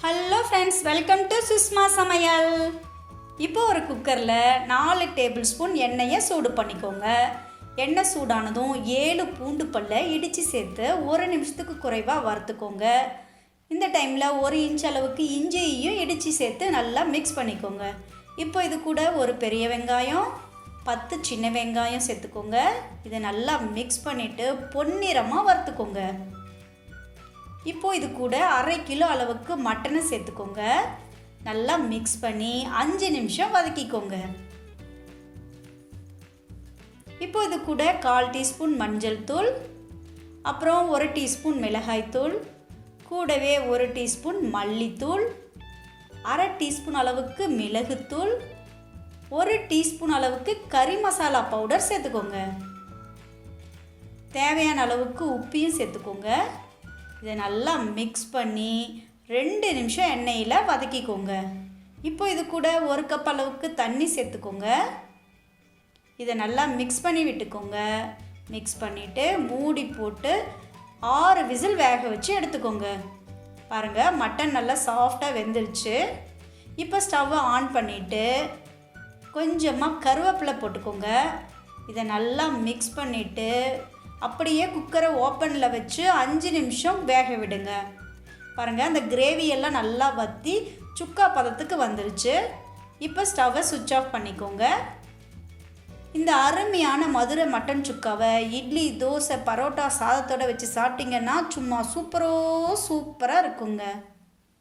Hello friends, welcome to Sushma சமையல். இப்போ ஒரு குக்கரில் 4 டேபிள் ஸ்பூன் எண்ணெயை சூடு பண்ணிக்கோங்க. எண்ணெய் சூடானதும் 7 பூண்டு பல்லை இடித்து சேர்த்து 1 நிமிஷத்துக்கு குறைவாக வறுத்துக்கோங்க. இந்த டைமில் 1 இன்ச் அளவுக்கு இஞ்சியையும் இடித்து சேர்த்து நல்லா மிக்ஸ் பண்ணிக்கோங்க. இப்போ இது கூட ஒரு பெரிய வெங்காயம், 10 சின்ன வெங்காயம் சேர்த்துக்கோங்க. இதை நல்லா மிக்ஸ் பண்ணிவிட்டு பொன்னிறமாக வறுத்துக்கோங்க. இப்போது இது கூட 1/2 கிலோ அளவுக்கு மட்டனை சேர்த்துக்கோங்க. நல்லா மிக்ஸ் பண்ணி 5 நிமிஷம் வதக்கிக்கோங்க. இப்போ இது கூட 1/4 டீஸ்பூன் மஞ்சள் தூள், அப்புறம் 1 டீஸ்பூன் மிளகாய் தூள், கூடவே 1 டீஸ்பூன் மல்லித்தூள், 1/2 டீஸ்பூன் அளவுக்கு மிளகுத்தூள், 1 டீஸ்பூன் அளவுக்கு கறி மசாலா பவுடர் சேர்த்துக்கோங்க. தேவையான அளவுக்கு உப்பையும் சேர்த்துக்கோங்க. இதை நல்லா மிக்ஸ் பண்ணி 2 நிமிஷம் எண்ணெயில் வதக்கிக்கோங்க. இப்போ இது கூட 1 கப் அளவுக்கு தண்ணி சேர்த்துக்கோங்க. இதை நல்லா மிக்ஸ் பண்ணி விட்டுக்கோங்க. மிக்ஸ் பண்ணிவிட்டு மூடி போட்டு 6 விசில் வேக வச்சு எடுத்துக்கோங்க. பாருங்கள், மட்டன் நல்லா சாஃப்டாக வெந்துருச்சு. இப்போ ஸ்டவ்வை ஆன் பண்ணிவிட்டு கொஞ்சமாக கருவேப்பிலை போட்டுக்கோங்க. இதை நல்லா மிக்ஸ் பண்ணிவிட்டு அப்படியே குக்கரை ஓப்பனில் வச்சு 5 நிமிஷம் வேக விடுங்க. பாருங்கள், அந்த கிரேவியெல்லாம் நல்லா வற்றி சுக்கா பதத்துக்கு வந்துருச்சு. இப்போ ஸ்டவ்வை சுவிட்ச் ஆஃப் பண்ணிக்கோங்க. இந்த அருமையான மதுரை மட்டன் சுக்காவை இட்லி, தோசை, பரோட்டா, சாதத்தோடு வச்சு சாப்பிட்டிங்கன்னா சும்மா சூப்பராக இருக்குங்க.